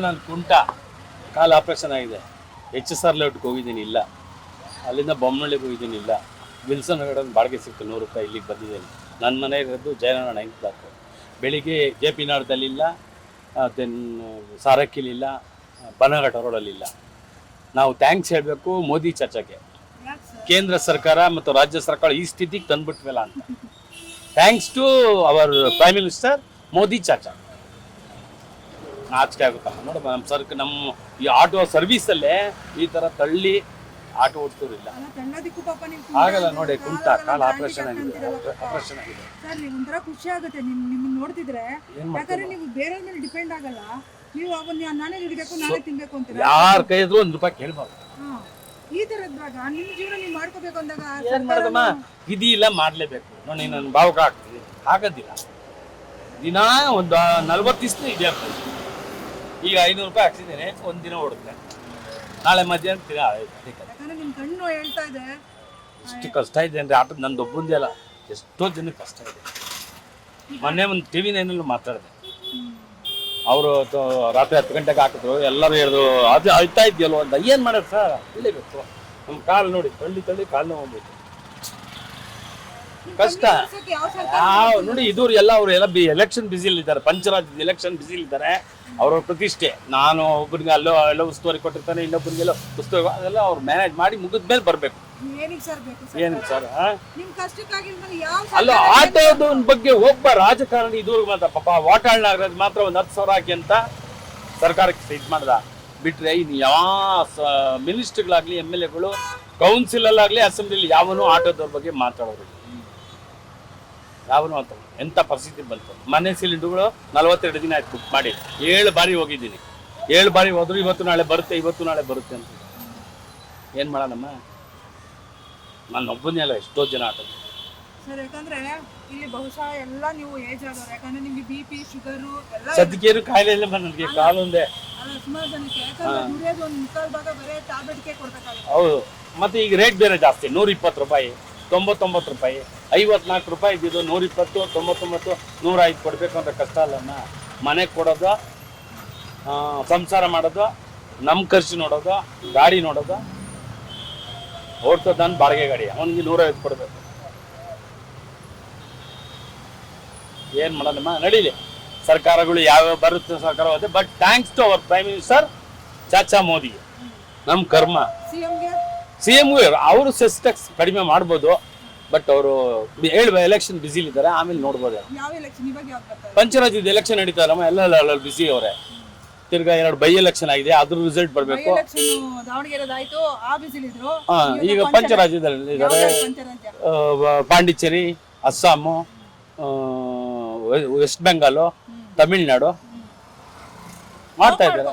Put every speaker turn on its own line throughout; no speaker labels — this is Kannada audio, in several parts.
ನಾನು ಕುಂಟ ಕಾಲು ಆಪ್ರೇಷನ್ ಆಗಿದೆ. HSR ಲೇಔಟ್ಗೆ ಹೋಗಿದ್ದೀನಿ, ಇಲ್ಲ. ಅಲ್ಲಿಂದ ಬೊಮ್ಮನಹಳ್ಳಿಗೆ ಹೋಗಿದ್ದೀನಿ, ಇಲ್ಲ. ವಿಲ್ಸನ್ ಗಾರ್ಡನ್ ಬಾಡಿಗೆ ಸಿಕ್ತು, 100 ರೂಪಾಯಿ. ಇಲ್ಲಿಗೆ ಬಂದಿದ್ದೀನಿ. ನನ್ನ ಮನೆ ಇರೋದು ಜಯನಗರ 9th ಬ್ಲಾಕ್. ಬೆಳಿಗ್ಗೆ JP ನಗರದಲ್ಲಿಲ್ಲ, ದೆನ್ ಸಾರಕ್ಕಿಲಿಲ್ಲ, ಬನಘಾಟ ರೋಡಲ್ಲಿಲ್ಲ. ನಾವು ಥ್ಯಾಂಕ್ಸ್ ಹೇಳಬೇಕು ಮೋದಿ ಚಾಚಾಗೆ. ಕೇಂದ್ರ ಸರ್ಕಾರ ಮತ್ತು ರಾಜ್ಯ ಸರ್ಕಾರ ಈ ಸ್ಥಿತಿಗೆ ತಂದ್ಬಿಟ್ವಲ್ಲ ಅಂತ. Thanks to our prime minister Modi ಚಾಚಾ. ನಾಚಿಕೆ ಆಗುತ್ತಲ್ಲ ನೋಡಮ್ಮ, ನಮ್ಮ ಈ ಆಟೋ ಸರ್ವಿಸಲ್ಲೇ ಈ ಥರ ತಳ್ಳಿ ಆಟೋ ಓಡಿಸೋರಿಲ್ಲ. ಆಗಲ್ಲ ನೋಡಿ, ಕುಂಟ ಕಾಲು ಆಪರೇಷನ್ ಆಗಿದೆ.
ಒಂಥರ ಖುಷಿ ಆಗುತ್ತೆ ನಿಮ್ಮನ್ನ ನೋಡ್ತಿದ್ರೆ. ಯಾಕಂದ್ರೆ ನೀವು ಬೇರೆ ಮೇಲೆ ಡಿಪೆಂಡ್ ಆಗಲ್ಲ. ನೀವು ಅವನ್ನ ನಾನೇ ದುಡಿಬೇಕು, ನಾನೇ ತಿನ್ಬೇಕು ಅಂತ
ಯಾರ ಕೈ ಇದ್ರು 1 ರೂಪಾಯಿ ಕೇಳ್ಬಾರ್ದು.
ಈ ತರದ್ವಾಗ ನಿಮ್ಮ ಜೀವನ ನೀವು ಮಾಡ್ಕೋಬೇಕು ಅಂದಾಗ
ಏನ್ ಮಾಡೋದಮ್ಮ, ವಿಧಿ ಇಲ್ಲ, ಮಾಡ್ಲೇಬೇಕು. ನೋಡಿ ನನ್ನ ಭಾವಕ ಆಗ್ತದೆ, ಆಗೋದಿಲ್ಲ. ದಿನ ಒಂದು 40 ದಿವಸ ಇದೆ. ಈಗ 500 ರೂಪಾಯಿ ಹಾಕ್ಸಿದ್ದೇನೆ, ಒಂದಿನ ಓಡುತ್ತೆ. ನಾಳೆ ಮಧ್ಯಾಹ್ನ ತಿರ.
ಯಾಕಂದ್ರೆ ನಿಮ್ ಕಣ್ಣು ಹೇಳ್ತಾ ಇದೆ
ಎಷ್ಟು ಕಷ್ಟ ಇದೆ ಅಂದ್ರೆ ಆಟದ. ನಂದು ಒಬ್ಬಂದೇ ಅಲ್ಲ, ಎಷ್ಟೋ ಜನಕ್ಕೆ ಕಷ್ಟ ಇದೆ. ಮೊನ್ನೆ ಒಂದು TV 9 ಮಾತಾಡಿದೆ. ಅವರು ರಾತ್ರಿ 10 ಗಂಟೆಗೆ ಹಾಕಿದ್ರು. ಎಲ್ಲರೂ ಹೇಳಿದ್ರು ಅದು ಅಳ್ತಾ ಇದೆಯಲ್ವ ಅಂತ. ಏನು ಮಾಡೋದು ಸರ್, ಇಳಿಬೇಕು. ನಮ್ಮ ಕಾಲು ನೋಡಿ, ತಳ್ಳಿ ಕಾಲು ಹೋಗ್ಬೇಕು. ಕಷ್ಟ. ನೋಡಿ ಇದುವ್ರು ಎಲ್ಲ ಅವರೆಲ್ಲ ಎಲೆಕ್ಷನ್ ಬ್ಯುಸಿಲಿದ್ದಾರೆ, ಪಂಚರಾಜ್ಯದ ಎಲೆಕ್ಷನ್ ಬ್ಯುಸಿಲಿದ್ದಾರೆ. ಅವ್ರವ್ರ ಪ್ರತಿಷ್ಠೆ. ನಾನು ಒಬ್ಬರಿಗೆ ಎಲ್ಲ ಉಸ್ತುವಾರಿ ಕೊಟ್ಟಿರ್ತಾನೆ, ಇನ್ನೊಬ್ಬರಿಗೆಲ್ಲ ಉಸ್ತುವಾರಿ, ಅದೆಲ್ಲ ಅವ್ರು ಮ್ಯಾನೇಜ್ ಮಾಡಿ ಮುಗಿದ್ಮೇಲೆ ಬರಬೇಕು. ಏನಕ್ಕೆ ಸರ್? ಅಲ್ಲ, ಆಟೋದ ಬಗ್ಗೆ ಒಬ್ಬ ರಾಜಕಾರಣಿ ಇದುವರೆಗೂ ಮಾತ್ರ ಪಾಪ ವಾಟಾಳ್ ನಾಗರಾಜ್ ಮಾತ್ರ ಒಂದು 10,000 ಹಾಕಿ ಅಂತ ಸರ್ಕಾರಕ್ಕೆ ಇದು ಮಾಡ್ದ. ಬಿಟ್ರೆ ಇನ್ನು ಯಾವ ಮಿನಿಸ್ಟ್ರುಗಳಾಗ್ಲಿ, MLAಗಳು, ಕೌನ್ಸಿಲಲ್ಲಾಗಲಿ, ಅಸೆಂಬ್ಲಿಲಿ ಯಾವನು ಆಟೋದವ್ರ ಬಗ್ಗೆ ಮಾತಾಡೋರು ಯಾವನು ಅಂತ. ಎಂಥ ಪರಿಸ್ಥಿತಿ ಬಂತು. ಮನೆ ಸಿಲಿಂಡರ್ಗಳು 42 ದಿನ ಆಯ್ತು ಬುಕ್ ಮಾಡಿ. 7 ಬಾರಿ ಹೋಗಿದ್ದೀನಿ. 7 ಬಾರಿ ಹೋದ್ರು ಇವತ್ತು ನಾಳೆ ಬರುತ್ತೆ ಅಂತ. ಏನು ಮಾಡೋಣಮ್ಮ, ನಾನು ಒಬ್ಬನೇ ಅಲ್ಲ, ಎಷ್ಟೋ ಜನ ಆಟೋದು
ಸರ್. ಯಾಕಂದ್ರೆ ಇಲ್ಲಿ ಬಹುಶಃ ಎಲ್ಲ ನೀವು ಏಜ್ ಆಗೋರು. ಯಾಕಂದ್ರೆ ನಿಮ್ಗೆ BP, ಶುಗರು ಎಲ್ಲ
ಸದ್ಯಕ್ಕೇನು ಕಾಯಿಲೆ ಇಲ್ಲ ನನಗೆ, ಕಾಲೊಂದೇ.
ಸುಮಾರು ಜನಕ್ಕೆ ಯಾಕಂದ್ರೆ ದುಡಿಯೋದು ಒಂದು 3/4 ಭಾಗ ಬರೀ ಟ್ಯಾಬ್ಲೆಟ್ಗೆ ಕೊಡ್ಬೇಕಾಗುತ್ತೆ.
ಹೌದು. ಮತ್ತೆ ಈಗ ರೇಟ್ ಬೇರೆ ಜಾಸ್ತಿ. 120 ರೂಪಾಯಿ, 99 ರೂಪಾಯಿ, 54 ರೂಪಾಯಿ ಇದ್ದಿದ್ದು 120, 99, 105 ಕೊಡಬೇಕು ಅಂತ ಕಷ್ಟ ಅಲ್ಲಮ್ಮ. ಮನೆಗೆ ಕೊಡೋದು, ಸಂಸಾರ ಮಾಡೋದು, ನಮ್ಮ ಖರ್ಚು ನೋಡೋದು, ಗಾಡಿ ನೋಡೋದು. ಓಡ್ತದ ನಾನು ಬಾಡಿಗೆ ಗಾಡಿ, ಅವನಿಗೆ 150 ಕೊಡಬೇಕು. ಏನು ಮಾಡೋದಮ್ಮ, ನಡೀಲಿ. ಸರ್ಕಾರಗಳು ಯಾವ್ಯಾವ ಬರುತ್ತೆ ಸರ್ಕಾರ ಹೋಗುತ್ತೆ. But thanks to our prime minister ಚಾಚಾ ಮೋದಿ. ನಮ್ಮ ಕರ್ಮ. CMಗೂ ಅವರು ಸೆಸ್ ಟ್ಯಾಕ್ಸ್ ಕಡಿಮೆ ಮಾಡ್ಬೋದು. ಬಟ್ ಅವರು ಎಲೆಕ್ಷನ್ ಬ್ಯುಸಿಲಿದ್ದಾರೆ, ಆಮೇಲೆ ನೋಡ್ಬೋದು. ಪಂಚರಾಜ್ಯದ ಎಲೆಕ್ಷನ್ ನಡೀತಾರಮ್ಮ, ಎಲ್ಲ ಬ್ಯುಸಿ ಅವರೇ. ತಿರ್ಗಾ 2 ಬೈ ಎಲೆಕ್ಷನ್ ಆಗಿದೆ, ಅದ್ರ ರಿಸಲ್ಟ್ ಬರಬೇಕು. ಈಗ ಪಂಚರಾಜ್ಯದಲ್ಲಿ ಇದ್ದಾರೆ. ಪಾಂಡಿಚೇರಿ, ಅಸ್ಸಾಮು, ವೆಸ್ಟ್ ಬೆಂಗಾಲು, ತಮಿಳ್ನಾಡು ಮಾಡ್ತಾ ಇದ್ದಾರೆ.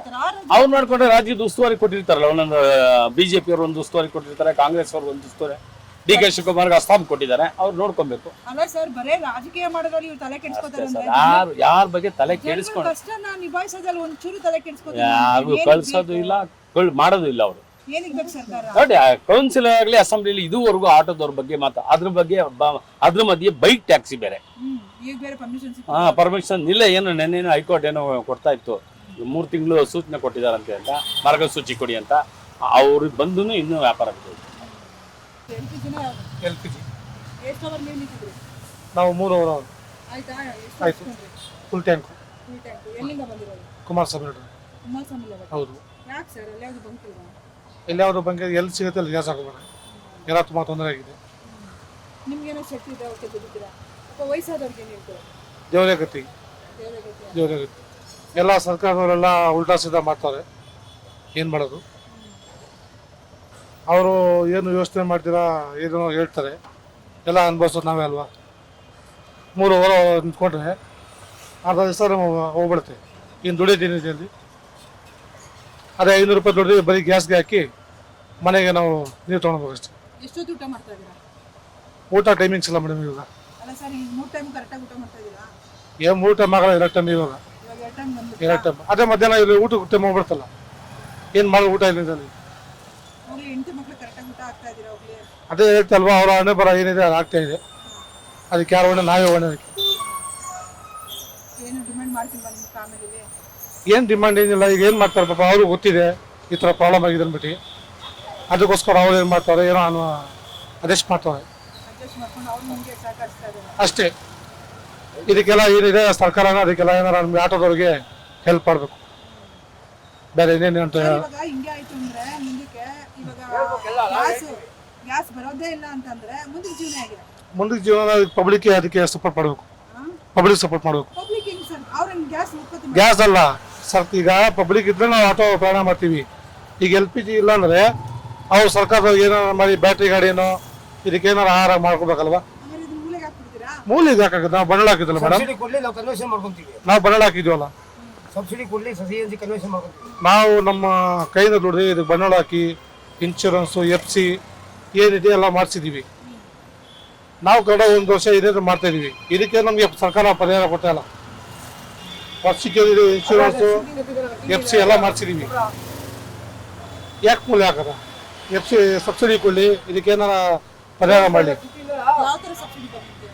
ಅವ್ರು ಮಾಡ್ಕೊಂಡ್ರೆ ರಾಜ್ಯದ ಉಸ್ತುವಾರಿ ಕೊಟ್ಟಿರ್ತಾರಲ್ಲ, ಒಂದೊಂದು BJP ಅವರು ಒಂದು ಉಸ್ತುವಾರಿ ಕೊಟ್ಟಿರ್ತಾರೆ, ಕಾಂಗ್ರೆಸ್ ಅವರು ಒಂದು ಉಸ್ತುವಾರಿ. DK ಶಿವಕುಮಾರ್ಗೆ ಅಸ್ಸಾಂ ಕೊಟ್ಟಿದ್ದಾರೆ, ಅವ್ರು ನೋಡ್ಕೊಬೇಕು. ಯಾರ ಬಗ್ಗೆ ತಲೆ ಕೆಡಿಸ್ಕೊಂಡು ಯಾರು ಕಳ್ಸೋದು ಇಲ್ಲ, ಮಾಡೋದು ಇಲ್ಲ. ಅವರು ನೋಡಿ, ಕೌನ್ಸಿಲ್ ಆಗ್ಲಿ, ಅಸೆಂಬ್ಲಿಲಿ ಇದುವರೆಗೂ ಆಟೋದವ್ರ ಬಗ್ಗೆ ಅದ್ರ ಮಧ್ಯೆ ಬೈಕ್ ಟ್ಯಾಕ್ಸಿ ಬೇರೆ. ಪರ್ಮಿಷನ್ ಇಲ್ಲ. ಏನು ನೆನ್ನೇನು ಹೈಕೋರ್ಟ್ ಏನೋ ಕೊಡ್ತಾ ಇತ್ತು, 3 ತಿಂಗಳು ಸೂಚನೆ ಕೊಟ್ಟಿದ್ದಾರಂತೆ ಅಂತ, ಮಾರ್ಗಸೂಚಿ ಕೊಡಿ ಅಂತ. ಅವ್ರಿಗೆ ಬಂದು ಇನ್ನೂ ವ್ಯಾಪಾರ ಆಗ್ತದೆ.
LPG ನಾವು 3 ಅವರ್ ಆಯ್ತು. Full tank. ಕುಮಾರಸ್ವಾಮಿ. ಹೌದು. ಎಲ್ಲಿಯಾವುದು ಬಂಕ್ ಎಲ್ಲಿ ಸಿಗುತ್ತೆ ಅಲ್ಲಿ ಗ್ಯಾಸ್ ಹಾಕೋಬೇಡ. ಎಲ್ಲ ತುಂಬ ತೊಂದರೆ ಆಗಿದೆ. ದೇವರೇ ಗತಿ. ಎಲ್ಲ ಸರ್ಕಾರದವರೆಲ್ಲ ಉಲ್ಟಾ ಸೀದಾ ಮಾಡ್ತಾರೆ. ಏನು ಮಾಡೋದು? ಅವರು ಏನು ಯೋಚನೆ ಮಾಡ್ತೀರಾ, ಏನೋ ಹೇಳ್ತಾರೆ, ಎಲ್ಲ ಅನುಭವಿಸೋದು ನಾವೇ ಅಲ್ವಾ. 3 ಅವರ್ ನಿಂತ್ಕೊಂಡ್ರೆ ಅರ್ಧ ದಿವಸ ಹೋಗ್ಬಿಡುತ್ತೆ. ಇನ್ನು ದುಡಿಯೋದೇನಿದೆ ಅಲ್ಲಿ? ಅದೇ 500 ರೂಪಾಯಿ ದುಡ್ಡು ಬರೀ ಗ್ಯಾಸ್ಗೆ ಹಾಕಿ ಮನೆಗೆ ನಾವು ನೀರು ತೊಗೊಳ್ಬೇಕಷ್ಟೆ. ಊಟ ಟೈಮಿಂಗ್ಸ್ ಇಲ್ಲ ಮೇಡಮ್ ಇವಾಗ. ಏನು 3 ಟೈಮ್ ಆಗಲ್ಲ, 2 ಟೈಮ್ ಇವಾಗ. 2 ಟೈಮ್. ಅದೇ ಮಧ್ಯಾಹ್ನ ಇಲ್ಲಿ ಊಟ ಟೈಮ್ ಹೋಗ್ಬಿಡ್ತಲ್ಲ. ಏನು ಮಾಡೋ ಊಟ ಇಲ್ಲ ಅಲ್ಲಿ. ಅದೇ ಹೇಳ್ತಲ್ವಾ, ಅವರ ಹಣೆ ಬರ ಏನಿದೆ ಅದು ಆಗ್ತಾ ಇದೆ. ಅದಕ್ಕೆ ಯಾರು ಹೊಣೆ? ನಾವೇ ಹೊಣೆ. ಏನು ಡಿಮಾಂಡ್ ಏನಿಲ್ಲ. ಈಗ ಏನು ಮಾಡ್ತಾರೆ ಪಾಪ ಅವ್ರಿಗೆ ಗೊತ್ತಿದೆ ಈ ಥರ ಪ್ರಾಬ್ಲಮ್ ಆಗಿದೆ ಅಂದ್ಬಿಟ್ಟು, ಅದಕ್ಕೋಸ್ಕರ ಅವ್ರು ಏನು ಮಾಡ್ತಾರೆ, ಏನೋ ಅಡ್ಜಸ್ಟ್ ಮಾಡ್ತಾರೆ
ಅಡ್ಜಸ್ಟ್ ಮಾಡ್ಕೊಂಡು ಅವ್ರು ನಿಮಗೆ ಸಹಕರಿಸ್ತಾ ಇದ್ದಾರೆ.
ಅಷ್ಟೇ. ಇದಕ್ಕೆಲ್ಲ ಏನಿದೆ ಸರ್ಕಾರನ ಅದಕ್ಕೆಲ್ಲ ಏನಾರ ನಮ್ಗೆ ಆಟೋದವ್ರಿಗೆ ಹೆಲ್ಪ್ ಮಾಡಬೇಕು, ಬೇರೆ ಏನೇನು ಅಂತ.
ಇವಾಗ ಹಿಂಗೆ ಆಯ್ತು ಅಂದ್ರೆ ಮುಂದಕ್ಕೆ ಇವಾಗ ಗ್ಯಾಸ್ ಬರೋದೇ ಇಲ್ಲ ಅಂತಂದ್ರೆ ಮುಂದಕ್ಕೆ ಜೀವನ ಹೇಗೆ?
ಮುಂದಿನ ಜೀವನ ಪಬ್ಲಿಕ್ ಅದಕ್ಕೆ ಸಪೋರ್ಟ್ ಮಾಡಬೇಕು, ಪಬ್ಲಿಕ್ ಸಪೋರ್ಟ್ ಮಾಡಬೇಕು.
ಪಬ್ಲಿಕ್ ಹೆಂಗ್ ಸರ್ ಅವ್ರ ಗ್ಯಾಸ್ ಮುಕ್ಕೋತಿ
ಗ್ಯಾಸ್ ಅಲ್ಲ ಸರ್, ಈಗ ಪಬ್ಲಿಕ್ ಇದ್ರೆ ನಾವು ಆಟೋ ಪ್ರಯಾಣ ಮಾಡ್ತೀವಿ. ಈಗ LPG ಇಲ್ಲ ಅಂದ್ರೆ ಅವ್ರು ಸರ್ಕಾರದವ್ರಿಗೆ ಏನಾರ ಮಾಡಿ ಬ್ಯಾಟ್ರಿ ಗಾಡಿನೋ ಇದಕ್ಕೆ ಏನಾರ ಆಹಾರ ಮಾಡ್ಕೋಬೇಕಲ್ವಾ.
ಆಮೇಲೆ ಇದು ಮೂಲೆಗೆ ಹಾಕ್ಬಿಡ್ತೀರಾ?
ಮೂಲಿಗೆ ಹಾಕಾಗುತ್ತೆ. ನಾವು ಬಂಡಲ್ ಹಾಕಿದ್ವಲ್ಲ ಮೇಡಮ್,
ಸಬ್ಸಿಡಿ ಕೊಡ್ಲಿ ನಾವು ಕನ್ವರ್ಷನ್ ಮಾಡ್ಕೊಂತೀವಿ.
ನಾವು ಬಂಡಲ್ ಹಾಕಿದ್ವಲ್ಲ,
ಸಬ್ಸಿಡಿ ಕೊಡ್ಲಿ CNG ಕನ್ವರ್ಷನ್ ಮಾಡ್ಕೊಂತೀವಿ.
ನಾವು ನಮ್ಮ ಕೈಯಿಂದ ದುಡ್ದು ಇದಕ್ಕೆ ಬಂಡವಾಳ ಹಾಕಿ ಇನ್ಶೂರೆನ್ಸು FC ಏನಿದೆ ಎಲ್ಲ ಮಾಡಿಸಿದ್ದೀವಿ. ನಾವು ಕಡೆ ಒಂದು ವರ್ಷ ಇದೇ ಮಾಡ್ತಾ ಇದೀವಿ. ಇದಕ್ಕೆ ನಮಗೆ ಸರ್ಕಾರ ಪರಿಹಾರ ಕೊಡ್ತಾ ಇಲ್ಲ. ವರ್ಷಕ್ಕೆ ಇನ್ಶೂರೆನ್ಸು FC ಎಲ್ಲ ಮಾಡಿಸಿದ್ದೀವಿ. ಯಾಕೆ ಮೂಲೆ ಹಾಕದ? FC ಸಬ್ಸಿಡಿ ಕೊಡಲಿ, ಇದಕ್ಕೆ ಏನಾರ ಪರಿಹಾರ ಮಾಡಲಿ.
ಯಾವ ಥರ ಸಬ್ಸಿಡಿ ಬರುತ್ತೆ?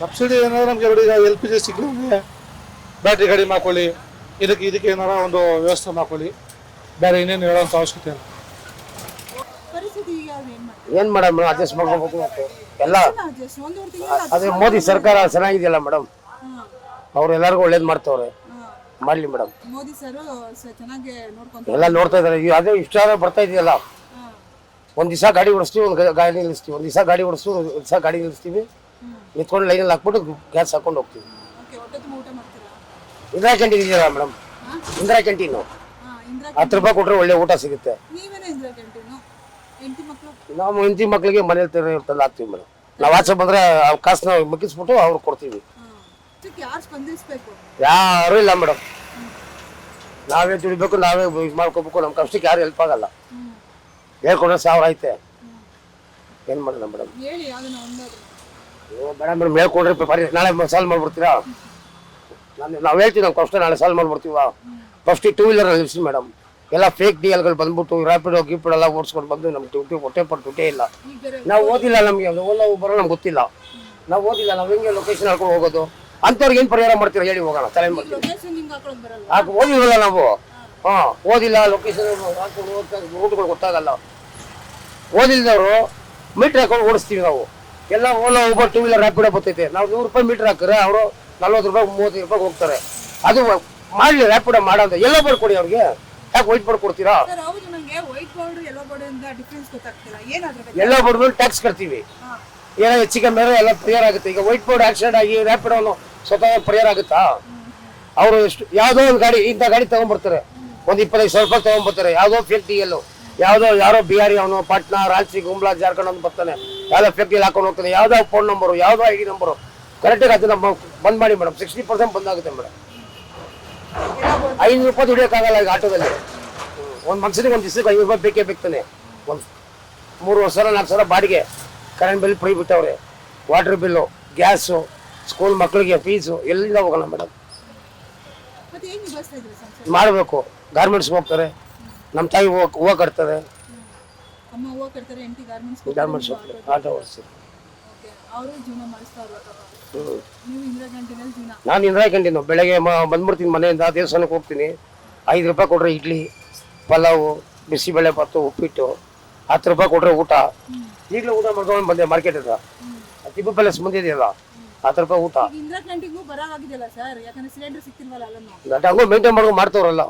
ಸಬ್ಸಿಡಿ ಏನಾದ್ರು ನಮಗೆ ಈಗ LPG ಸಿಕ್ಕಲಿಕ್ಕೆ ಬ್ಯಾಟ್ರಿ ಗಾಡಿ ಮಾಡ್ಕೊಳ್ಳಿ, ಇದಕ್ಕೆ ಏನಾರ ಒಂದು ವ್ಯವಸ್ಥೆ ಮಾಡ್ಕೊಳ್ಳಿ, ಬೇರೆ ಇನ್ನೇನು ಹೇಳೋಂಥ ಅವಶ್ಯಕತೆ ಇಲ್ಲ.
ಪರಿಸ್ಥಿತಿ ಈಗ ಅವ್ರು ಏನ್ ಮಾಡ್ತಾರೆ?
ಏನ್ ಮೇಡಮ್ ಅಡ್ಜಸ್ಟ್ ಮಾಡ್ಕೋಬೇಕು ಎಲ್ಲ.
ಒಂದೂವರೆ ತಿಂಗಳು
ಅದೇ ಮೋದಿ ಸರ್ಕಾರ ಚೆನ್ನಾಗಿದೆಯಲ್ಲ ಮೇಡಮ್, ಅವ್ರು ಎಲ್ಲರಿಗೂ ಒಳ್ಳೇದು ಮಾಡ್ತವ್ರೆ, ಮಾಡ್ಲಿ ಮೇಡಮ್.
ಮೋದಿ ಸರ್ ಚೆನ್ನಾಗಿ ನೋಡ್ಕೊಂತ
ಎಲ್ಲ ನೋಡ್ತಾ ಇದಾರೆ. ಅದೇ ಇಷ್ಟ ಬರ್ತಾ ಇದೆಯಲ್ಲ, ಒಂದ್ ದಿವಸ ಗಾಡಿ ಓಡಿಸ್ತೀವಿ, ಒಂದು ಗಾಡಿ ನಿಲ್ಲಿಸ್ತೀವಿ, ಒಂದ್ ದಿವಸ ಗಾಡಿ ಓಡಿಸ್ತೀವಿ, ಒಂದ್ ದಿವಸ ಗಾಡಿ ನಿಲ್ಲಿಸ್ತೀವಿ, ನಿಂತ್ಕೊಂಡು ಲೈನಲ್ಲಿ ಹಾಕ್ಬಿಟ್ಟು ಗ್ಯಾಸ್ ಹಾಕೊಂಡು ಹೋಗ್ತೀವಿ.
ಓಕೆ, ಹೊಟ್ಟೆ ತುಂಬ ಊಟ ಮಾಡ್ತೀರಾ?
ಇಂದಿರಾ ಕ್ಯಾಂಟೀನ್ ಇದೆಯಲ್ಲ ಮೇಡಮ್, ಇಂದಿರಾ ಕ್ಯಾಂಟೀನು
ಇಂದಿರಾ
10 ರೂಪಾಯಿ ಕೊಟ್ರೆ ಒಳ್ಳೆ ಊಟ ಸಿಗುತ್ತೆ.
ನೀವೇನೇ ಇಂದಿರಾ ಕ್ಯಾಂಟೀನು ಹೆಂಡತಿ ಮಕ್ಕಳು?
ನಾವು ಹೆಂಡತಿ ಮಕ್ಳಿಗೆ ಮನೇಲಿ ತಂದು ಹಾಕ್ತೀವಿ ಮೇಡಮ್. ನಾವು ಆಚೆ ಬಂದ್ರೆ ಕಾಸನ್ನ ಮಗ್ಗಿಸ್ಬಿಟ್ಟು ಅವ್ರಿಗೆ ಕೊಡ್ತೀವಿ.
ಇದಕ್ಕೆ ಯಾರು ಸ್ಪಂದಿಸ್ಬೇಕು?
ಯಾರು ಇಲ್ಲ ಮೇಡಮ್, ನಾವೇ ದುಡಿಬೇಕು, ನಾವೇ ಇದು ಮಾಡ್ಕೋಬೇಕು. ನಮ್ಮ ಕಷ್ಟಕ್ಕೆ ಯಾರು ಹೆಲ್ಪ್ ಆಗಲ್ಲ. ಹೇಳ್ಕೊಂಡ್ರೆ 1000 ಐತೆ, ಏನು ಮಾಡೋಣ ಮೇಡಮ್?
ಹೇಳಿ ಯಾವ್ದನ್ನ ಒಂದಾದ್ರು.
ಮೇಡಮ್ ಮೇಡಮ್ ಹೇಳ್ಕೊಂಡ್ರೆ ನಾಳೆ ಸಾಲ್ವ್ ಮಾಡ್ಬಿಡ್ತೀರಾ? ನಾವು ಹೇಳ್ತೀವಿ ನಮ್ಮ ಕಷ್ಟ ನಾಳೆ ಸಾಲ್ವ್ ಮಾಡ್ಬಿಡ್ತೀವ. ಫಸ್ಟ್ 2 ವೀಲರ್ ನಿಲ್ಲಿಸಿ ಮೇಡಮ್. ಎಲ್ಲ ಫೇಕ್ ಡಿಎಲ್ಗಳು ಬಂದ್ಬಿಟ್ಟು ರ್ಯಾಪಿಡೋ ಗೀಪಿಡೋ ಎಲ್ಲ ಓಡಿಸ್ಕೊಂಡು ಬಂದು ನಮ್ಮ ಡ್ಯೂಟಿ ಹೊಟ್ಟೆ ದುಡ್ಡೇ ಇಲ್ಲ.
ಈಗ ಬೇರೆ
ನಾವು ಓದಿಲ್ಲ, ನಮಗೆ ಓಲಾ ಬರೋ ನಮ್ಗೆ ಗೊತ್ತಿಲ್ಲ. ನಾವು ಓದಿಲ್ಲ, ನಾವು ಹೆಂಗೆ ಲೊಕೇಶನ್ ಹಾಕೊಂಡು ಹೋಗೋದು? ಅಂಥವ್ರಿಗೆ ಏನು ಪರಿಹಾರ ಮಾಡ್ತೀರಾ ಹೇಳಿ, ಹೋಗೋಣ ತಲೆ ಮಾಡ್ತೀವಿ.
ಲೊಕೇಶನ್ ನಿಮ್ಗೆ ಹಾಕೊಳ್ಳೋದು ಬರಲ್ಲ?
ಹಾಗೆ ಓದಿಲ್ವಲ್ಲ ನಾವು. ಓದಿಲ್ಲ, ಲೊಕೇಶನ್ ಹಾಕೊಂಡು ರೂಟ್ಗಳು ಗೊತ್ತಾಗಲ್ಲ. ಓದಿಲ್ದವರು ಮೀಟ್ರ್ ಹಾಕೊಂಡು ಓಡಿಸ್ತೀವಿ ನಾವು. ಎಲ್ಲ ಓಲಾ ಊಬರ್ 2 ವೀಲರ್ ರ್ಯಾಪಿಡೋ ಬರ್ತೈತೆ. ನಾವು 100 ರೂಪಾಯಿ ಮೀಟ್ರ್ ಹಾಕಿದ್ರೆ ಅವರು 40 ರೂಪಾಯಿ 35 ರೂಪಾಯಿ ಹೋಗ್ತಾರೆ. ಅದು ಮಾಡಲಿ, ರ್ಯಾಪಿಡೋ ಮಾಡೋದು. ಎಲ್ಲ ಬರ್ಕೊಡಿ ಅವ್ರಿಗೆ, ಯಾಕೆ ವೈಟ್ ಬೋರ್ಡ್ ಕೊಡ್ತೀರಾ?
ಸರ್ ಹೌದು, ನನಗೆ ವೈಟ್ ಬೋರ್ಡ್ ಯೆಲ್ಲೋ ಬೋರ್ಡ್ ಇಂದ ಡಿಫರೆನ್ಸ್ ಗೊತ್ತಾಗ್ತಿಲ್ಲ. ಏನಾದ್ರೆ
ಎಲ್ಲ ಬೋರ್ಡ್ ಮೇಲೆ ಟ್ಯಾಕ್ಸ್ ಕಟ್ತೀವಿ, ಏನೋ ಹೆಚ್ಚಿಗೆ ಮೇಲೆ ಎಲ್ಲ ಪರಿಹಾರ ಆಗುತ್ತೆ. ಈಗ ವೈಟ್ ಬೋರ್ಡ್ ಆಕ್ಸಿಡೆಂಟ್ ಆಗಿ ರ್ಯಾಪಿಡೋ ಸ್ವತಃ ಪರಿಹಾರ ಆಗುತ್ತಾ? ಅವರು ಎಷ್ಟು ಯಾವುದೋ ಒಂದು ಗಾಡಿ ಇಂಥ ಗಾಡಿ ತಗೊಂಡ್ಬರ್ತಾರೆ, ಒಂದು 25,000 ರೂಪಾಯಿ ತಗೊಂಡ್ಬರ್ತಾರೆ. ಯಾವುದೋ ಫೇಕ್ ಡಿಎಲ್, ಯಾರೋ ಬಿಹಾರಿ, ಅವನು ಪಾಟ್ನಾ, ರಾಂಚಿ, ಗುಮ್ಲಾ, ಜಾರ್ಖಂಡ್ ಅಂತ ಬರ್ತಾನೆ, ಯಾವುದೋ ಫೇಕ್ ಡಿಎಲ್ ಹಾಕೊಂಡು ಹೋಗ್ತಾನೆ. ಯಾವುದೋ ಫೋನ್ ನಂಬರು, ಯಾವುದೋ ID ನಂಬರು ಕರೆಕ್ಟಾಗಿ ಅದನ್ನ ಬಂದ್ ಮಾಡಿ ಮೇಡಮ್. 60% ಬಂದಾಗುತ್ತೆ ಮೇಡಮ್. 500 ರೂಪಾಯಿ ದುಡಿಯೋಕ್ಕಾಗಲ್ಲ ಈಗ ಆಟೋದಲ್ಲಿ. ಒಂದು ಮನುಷ್ಯನಿಗೆ ಒಂದು ದಿವಸಕ್ಕೆ 500 ರೂಪಾಯಿ ಬೇಕೇ ಬೇಕ್ತಾನೆ. ಒಂದು 3 ವರ್ಷ 4 ಸಾವಿರ ಬಾಡಿಗೆ, current bill free ಬಿಟ್ಟವ್ರೆ, water bill, gas, school ಮಕ್ಕಳಿಗೆ ಫೀಸು, ಎಲ್ಲಿಂದ ಹೋಗೋಣ ಮೇಡಮ್?
ಮತ್ತೆ ಹೆಂಗ್ ನಿಭಾಯಿಸ್ತಾ ಇದ್ರಿ ಸಂಸಾರ?
ಮಾಡಬೇಕು. ಗಾರ್ಮೆಂಟ್ಸ್ಗೆ ಹೋಗ್ತಾರೆ, ನಮ್ಮ ತಾಯಿ ಹೂವು ಕಟ್ತಾರೆ,
ಅಮ್ಮ ಹೂವು ಕಟ್ತಾರೆ, ಹೆಂಡತಿ
ಗಾರ್ಮೆಂಟ್ಸ್ ಹೋಗ್ತಾರೆ, ಆಟೋ ಓಡಿಸ್ತಾರೆ.
ಓಕೆ, ಅವರು ಜೀವನ ಮಾಡಿಸ್ತಾ ಇರ್ಬೇಕಪ್ಪ. ನೀವು ಇಂದಿರಾ ಕ್ಯಾಂಟೀನಲ್ಲಿ ಜೀವನ?
ನಾನು ಇಂದಿರಾ ಕ್ಯಾಂಟೀನು ಬೆಳಗ್ಗೆ ಬಂದ್ಬಿಡ್ತೀನಿ, ಮನೆಯಿಂದ ದೇವಸ್ಥಾನಕ್ಕೆ ಹೋಗ್ತೀನಿ. 5 ರೂಪಾಯಿ ಕೊಟ್ಟರೆ ಇಡ್ಲಿ, ಪಲಾವು, ಬಿಸಿಬೇಳೆ ಭಾತು, ಉಪ್ಪಿಟ್ಟು. 10 ರೂಪಾಯಿ ಕೊಟ್ಟರೆ ಊಟ. ಈಗಲೂ ಊಟ ಮಾಡ್ಕೊಂಡು ಬಂದೆ ಮಾರ್ಕೆಟ್ ಹತ್ರ, ಟಿಪ್ಪು ಪ್ಯಾಲೇಸ್ ಮುಂದೆ ಇದೆಯಲ್ಲ, 10 ರೂಪಾಯಿ ಊಟ.
ಈಗ ಇಂದಿರಾ ಕ್ಯಾಂಟೀನ್ಗೂ ಬರೋವಾಗಿದೆಯಲ್ಲ ಸರ್, ಯಾಕಂದ್ರೆ ಸಿಲಿಂಡರ್ ಸಿಕ್ತಿಲ್ವಲ್ಲ ಅಲ್ಲನ್ನು.
ಹಂಗೂ ಮೇಂಟೈನ್ ಮಾಡ್ಕೊಂಡು ಮಾಡ್ತವ್ರಲ್ಲ,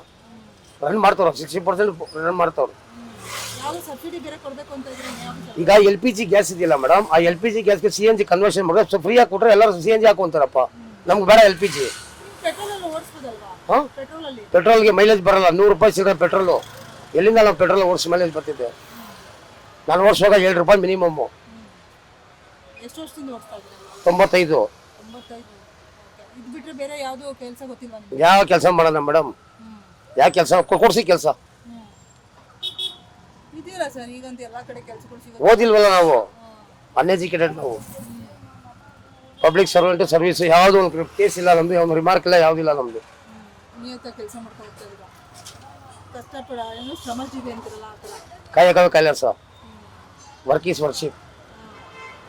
ರನ್ ಮಾಡ್ತವ್ರ, 60% ರನ್ ಮಾಡ್ತವ್ರು.
ಯಾವ ಸಬ್ಸಿಡಿ ಬೇರೆ ಕೊಡಬೇಕು ಅಂತ ಇದ್ರೆ
ಈಗ LPG ಗ್ಯಾಸ್ ಇದೆಯಲ್ಲ ಮೇಡಮ್, ಆ LPG ಗ್ಯಾಸ್ಗೆ CNG ಕನ್ವರ್ಷನ್ ಮಾಡೋದು ಫ್ರೀಯಾಗಿ ಕೊಟ್ಟರೆ ಎಲ್ಲರೂ CNG ಹಾಕೊಂತಾರಪ್ಪ. ನಮ್ಗೆ ಬೇಡ LPG.
ಪೆಟ್ರೋಲ್ ಅಲ್ಲಿ ಓಡಿಸ್ಬೋದಲ್ವಾ?
ಹಾಂ,
ಪೆಟ್ರೋಲ್ ಅಲ್ಲಿ
ಪೆಟ್ರೋಲ್ಗೆ ಮೈಲೇಜ್ ಬರಲ್ಲ. 100 ರೂಪಾಯಿ ಸಿಗೋ ಪೆಟ್ರೋಲು ಎಲ್ಲಿಂದ ನಾವು ಪೆಟ್ರೋಲ್ ಓಡಿಸಿ ಮೈಲೇಜ್ ಬರ್ತಿದ್ದೆ? ನಾನು ಓಡಿಸುವಾಗ 7 ರೂಪಾಯಿ ಮಿನಿಮಮ್ಮು.
ಎಷ್ಟು ವರ್ಷದಿಂದ ಓಡಿಸ್ತಾ ಇದ್ದೀರಾ?
95.
95. ಇದು ಬಿಟ್ಟರೆ ಬೇರೆ ಯಾವುದು ಕೆಲಸ ಗೊತ್ತಿಲ್ವಾ ನಿಮಗೆ?
ಯಾವ ಕೆಲಸ ಮಾಡೋಣ ಮೇಡಮ್? ಯಾವ ಕೆಲಸ ಕೊಡ್ಸಿ ಕೆಲಸ?
ಇದೆಯಲ್ಲ ಸರ್, ಈಗಂತ ಎಲ್ಲ ಕಡೆ ಕೆಲಸಗಳು ಸಿಗುತ್ತೆ.
ಓದಿಲ್ವಲ್ಲ ನಾವು, ಅನ್ಎಜುಕೇಟೆಡ್ ನಾವು. ಪಬ್ಲಿಕ್ ಸರ್ವೆಂಟ್ ಸರ್ವಿಸ್ ಯಾವುದು ಒಂದು ಕೇಸ್ ಇಲ್ಲ ನಮ್ದು, ಒಂದು ರಿಮಾರ್ಕ್ ಇಲ್ಲ, ಯಾವುದಿಲ್ಲ ನಮ್ದು.
ನಿಯತ್ತ ಕೆಲಸ ಮಾಡ್ಕೊಂಡು ಹೋಗ್ತಾ ಇದ್ದೀರಾ, ಕಷ್ಟಪಡ ಏನು ಶ್ರಮಜೀವಿ ಅಂತಿರಲ್ಲ ಆ ಥರ.
ಕಾಯಕವೇ ಕೈಲಾಸ, ವರ್ಕ್ ಈಸ್ ವರ್ಷಿಪ್.